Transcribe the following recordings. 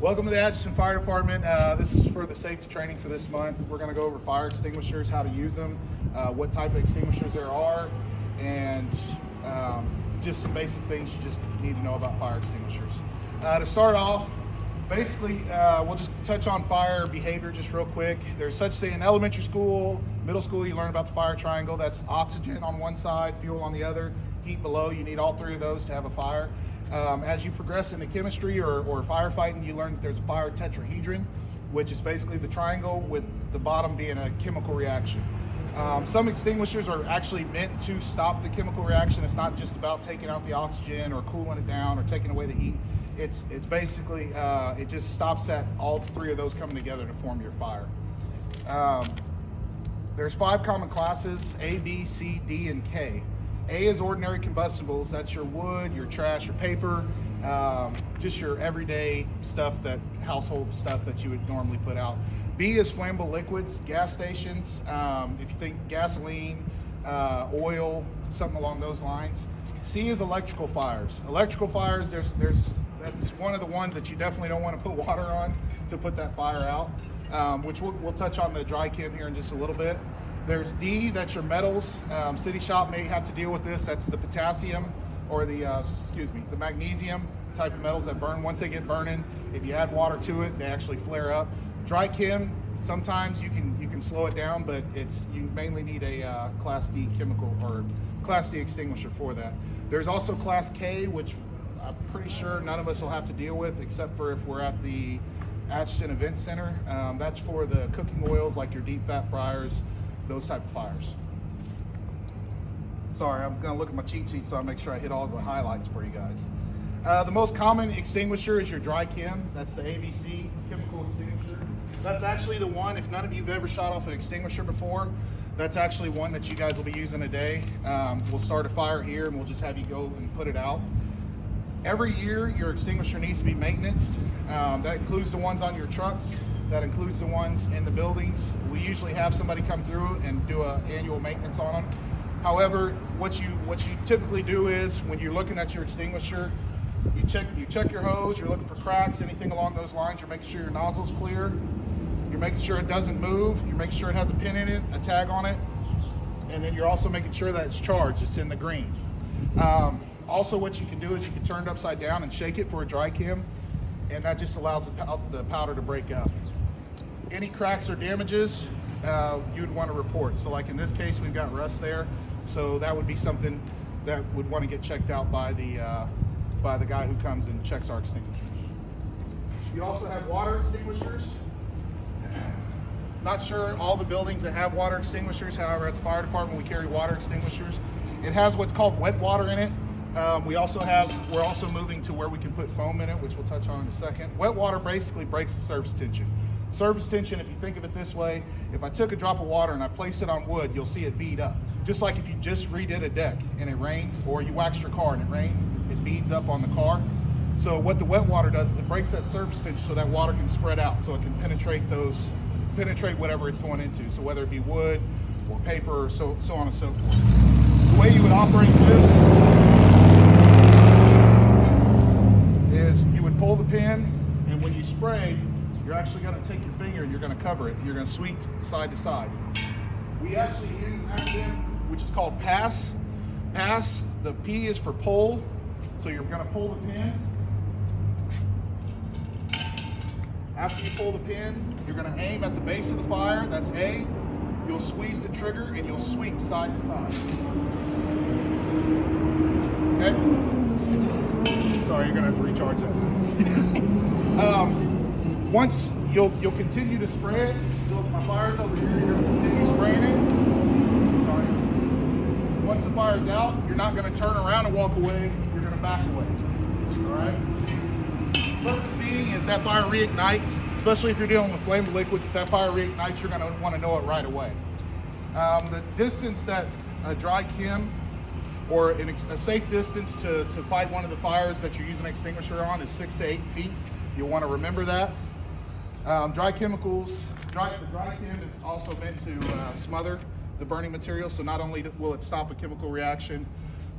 Welcome to the Atchison Fire Department. This is for the safety training for this month. We're going to go over fire extinguishers, how to use them, what type of extinguishers there are, and just some basic things you just need to know about fire extinguishers. To start off, basically, we'll just touch on fire behavior just real quick. There's such thing in elementary school, middle school, you learn about the fire triangle. That's oxygen on one side, fuel on the other, heat below. You need all three of those to have a fire. As you progress into chemistry or firefighting, you learn that there's a fire tetrahedron, which is basically the triangle with the bottom being a chemical reaction. Some extinguishers are actually meant to stop the chemical reaction. It's not just about taking out the oxygen or cooling it down or taking away the heat. It's basically, it just stops at all three of those coming together to form your fire. There's 5 common classes: A, B, C, D, and K. A is ordinary combustibles. That's your wood, your trash, your paper, just your everyday stuff, that household stuff that you would normally put out. B is flammable liquids, gas stations. If you think gasoline, oil, something along those lines. C is electrical fires. Electrical fires, that's one of the ones that you definitely don't want to put water on to put that fire out, which we'll touch on the dry chem here in just a little bit. There's D, that's your metals. City shop may have to deal with this. That's the potassium or the magnesium type of metals that burn. Once they get burning, if you add water to it, they actually flare up. Dry chem, sometimes you can slow it down, but you mainly need a Class D chemical or Class D extinguisher for that. There's also Class K, which I'm pretty sure none of us will have to deal with, except for if we're at the Atchison Event Center. That's for the cooking oils, like your deep fat fryers, those type of fires. Sorry, I'm gonna look at my cheat sheet so I make sure I hit all the highlights for you guys. The most common extinguisher is your dry chem. That's the ABC chemical extinguisher. That's actually the one, if none of you have ever shot off an extinguisher before, that's actually one that you guys will be using today. We'll start a fire here and we'll just have you go and put it out. Every year your extinguisher needs to be maintained. That includes the ones on your trucks. That includes the ones in the buildings. We usually have somebody come through and do an annual maintenance on them. However, what you typically do is, when you're looking at your extinguisher, you check your hose, you're looking for cracks, anything along those lines. You're making sure your nozzle's clear. You're making sure it doesn't move. You're making sure it has a pin in it, a tag on it. And then you're also making sure that it's charged, it's in the green. Also, what you can do is you can turn it upside down and shake it for a dry chem, and that just allows the powder to break up. Any cracks or damages, you'd want to report. So like in this case, we've got rust there. So that would be something that would want to get checked out by the guy who comes and checks our extinguishers. You also have water extinguishers. Not sure all the buildings that have water extinguishers. However, at the fire department, we carry water extinguishers. It has what's called wet water in it. We're also moving to where we can put foam in it, which we'll touch on in a second. Wet water basically breaks the surface tension. Surface tension, if you think of it this way, if I took a drop of water and I placed it on wood, you'll see it bead up. Just like if you just redid a deck and it rains, or you waxed your car and it rains, it beads up on the car. So what the wet water does is it breaks that surface tension so that water can spread out, so it can penetrate whatever it's going into. So whether it be wood or paper or so on and so forth. The way you would operate this is you would pull the pin, and when you spray, you're actually going to take your finger and you're going to cover it. You're going to sweep side to side. We actually use an acronym which is called PASS. PASS, the P is for pull. So you're going to pull the pin. After you pull the pin, you're going to aim at the base of the fire. That's A. You'll squeeze the trigger and you'll sweep side to side. Okay? Sorry, you're going to have to recharge that. Once you'll continue to spray it. So if my fire's over here, you're going to continue spraying it. Sorry. Once the fire's out, you're not going to turn around and walk away. You're going to back away. All right. Purpose being, if that fire reignites, especially if you're dealing with flammable liquids, if that fire reignites, you're going to want to know it right away. The distance that a dry chem or a safe distance to fight one of the fires that you're using an extinguisher on is 6 to 8 feet. You'll want to remember that. Dry chemicals, the dry chem is also meant to smother the burning material. So not only will it stop a chemical reaction,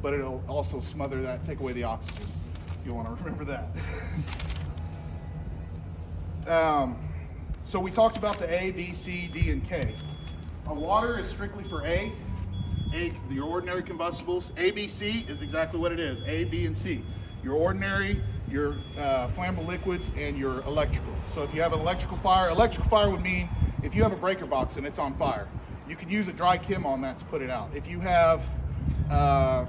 but it'll also smother that, take away the oxygen. You'll want to remember that. So we talked about the A, B, C, D, and K. A water is strictly for A, your ordinary combustibles. A, B, C is exactly what it is, A, B, and C. Your ordinary, your flammable liquids, and your electrical. So if you have an electrical fire would mean if you have a breaker box and it's on fire, you could use a dry chem on that to put it out. If you have a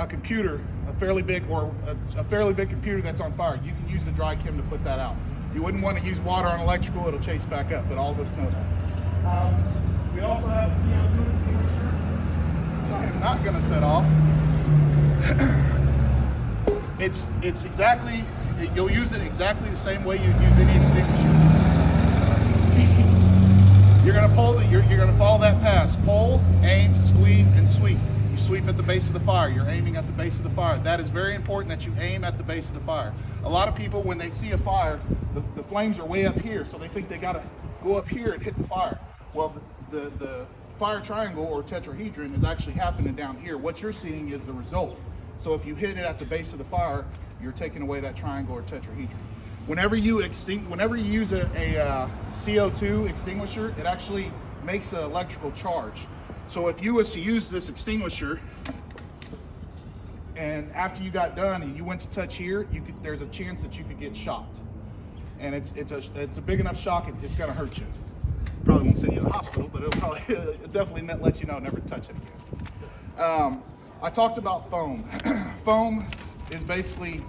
computer, a fairly big computer that's on fire, you can use the dry chem to put that out. You wouldn't want to use water on electrical, it'll chase back up, but all of us know that. We also have a CO2 extinguisher, which I am not going to set off. It's exactly, you'll use it exactly the same way you'd use any extinguisher. You're going to pull you're going to follow that pass. Pull, aim, squeeze, and sweep. You sweep at the base of the fire. You're aiming at the base of the fire. That is very important that you aim at the base of the fire. A lot of people, when they see a fire, the flames are way up here, so they think they got to go up here and hit the fire. Well, the fire triangle or tetrahedron is actually happening down here. What you're seeing is the result. So if you hit it at the base of the fire, you're taking away that triangle or tetrahedron. Whenever you use a CO2 extinguisher, it actually makes an electrical charge. So if you was to use this extinguisher, and after you got done and you went to touch here, there's a chance that you could get shocked. And it's a big enough shock, it's going to hurt you. Probably won't send you to the hospital, but it'll definitely let you know never to touch it again. I talked about foam. Foam is basically,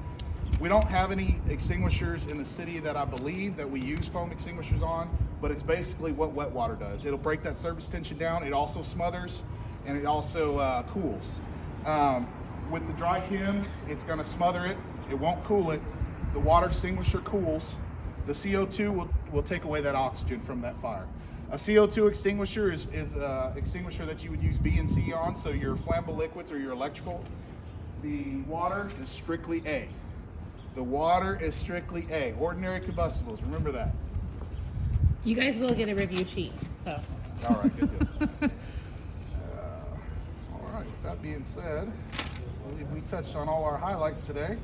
we don't have any extinguishers in the city that I believe that we use foam extinguishers on, but it's basically what wet water does. It'll break that surface tension down, it also smothers, and it also cools. With the dry chem, it's going to smother it, it won't cool it. The water extinguisher cools. The CO2 will take away that oxygen from that fire. A CO2 extinguisher is an extinguisher that you would use B and C on, so your flammable liquids or your electrical. The water is strictly A. The water is strictly A. Ordinary combustibles, remember that. You guys will get a review sheet, so. All right, good. All right, with that being said, I believe we touched on all our highlights today.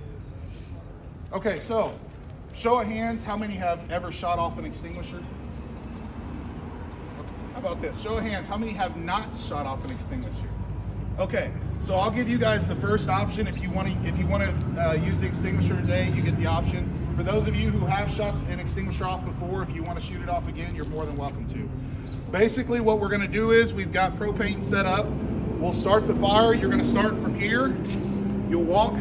Okay, so show of hands, how many have ever shot off an extinguisher? Okay, how about this? Show of hands, how many have not shot off an extinguisher? Okay, so I'll give you guys the first option. If you want to use the extinguisher today, you get the option. For those of you who have shot an extinguisher off before, if you want to shoot it off again, you're more than welcome to. Basically, what we're going to do is we've got propane set up. We'll start the fire. You're going to start from here. You'll walk.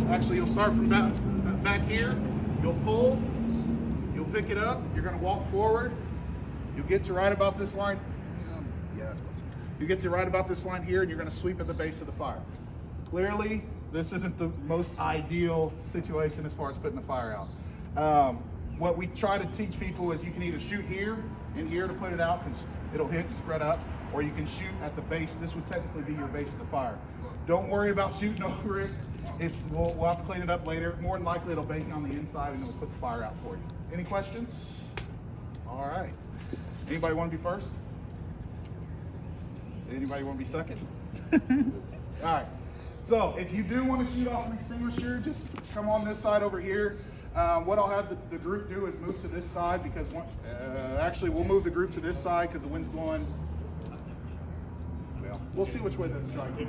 Actually, you'll start from back here. You'll pull. You'll pick it up. You're going to walk forward. You'll get to right about this line. Yeah, that's close. You get to right about this line here, and you're going to sweep at the base of the fire. Clearly, this isn't the most ideal situation as far as putting the fire out. What we try to teach people is you can either shoot here and here to put it out because it'll hit and spread up, or you can shoot at the base. This would technically be your base of the fire. Don't worry about shooting over it. We'll have to clean it up later. More than likely, it'll bake on the inside and it'll put the fire out for you. Any questions? All right. Anybody want to be first? Anybody want to be second? All right. So if you do want to shoot off an extinguisher, just come on this side over here. What I'll have the group do is move to this side because actually we'll move the group to this side because the wind's blowing. Well, we'll see which way the strike is.